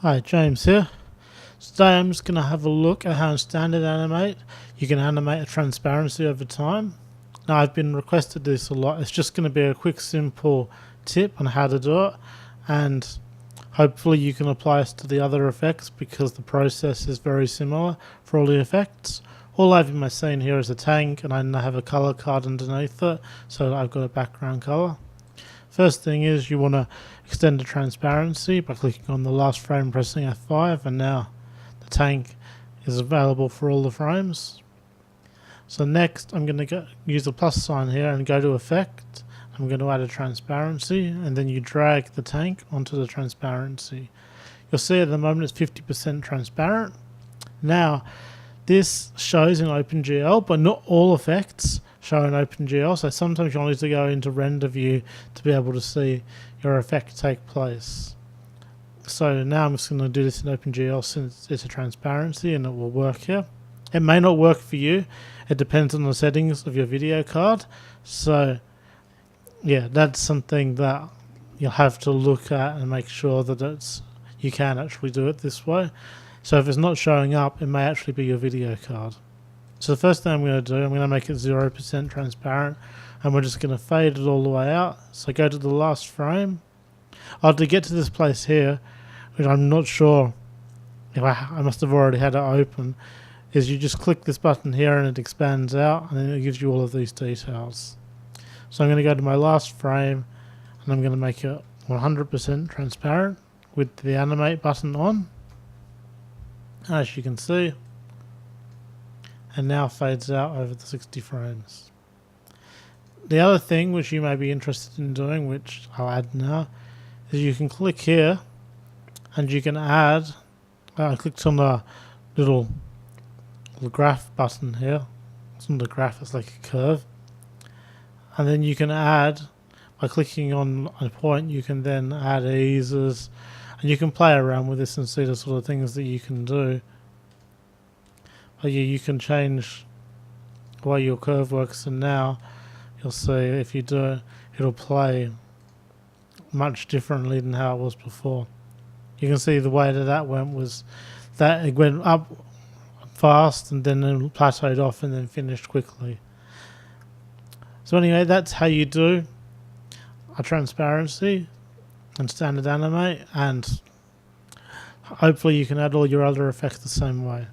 Hi, James here. Today I'm just going to have a look at how in standard animate you can animate a transparency over time. Now I've been requested this a lot. It's just going to be a quick simple tip on how to do it, and hopefully you can apply this to the other effects because the process is very similar for all the effects. All I have in my scene here is a tank, and I have a color card underneath it, so I've got a background color. First thing is you want to extend the transparency by clicking on the last frame, pressing F5, and now the tank is available for all the frames. So next I'm going to use the plus sign here and go to effect. I'm going to add a transparency, and then you drag the tank onto the transparency. You'll see at the moment it's 50% transparent. Now this shows in OpenGL, but not all effects show in OpenGL, so sometimes you'll need to go into render view to be able to see your effect take place. So now I'm just going to do this in OpenGL since it's a transparency, and it will work here. It may not work for you, it depends on the settings of your video card, so yeah, that's something that you'll have to look at and make sure that you can actually do it this way. So if it's not showing up, it may actually be your video card. So the first thing I'm going to do, I'm going to make it 0% transparent, and we're just going to fade it all the way out. So go to the last frame. To get to this place here, which I'm not sure if I must have already had it open, is you just click this button here and it expands out, and then it gives you all of these details. So I'm going to go to my last frame, and I'm going to make it 100% transparent with the animate button on, as you can see, and now fades out over the 60 frames. The other thing which you may be interested in doing, which I'll add now, is you can click here and you can add, I clicked on the little graph button here. It's not a graph, it's like a curve. And then you can add, by clicking on a point, you can then add eases, and you can play around with this and see the sort of things that you can do. But yeah, you can change the way your curve works, and now you'll see if you do it, it'll play much differently than how it was before. You can see the way that went was that it went up fast and then it plateaued off and then finished quickly. So anyway, that's how you do a transparency and standard animate, and hopefully you can add all your other effects the same way.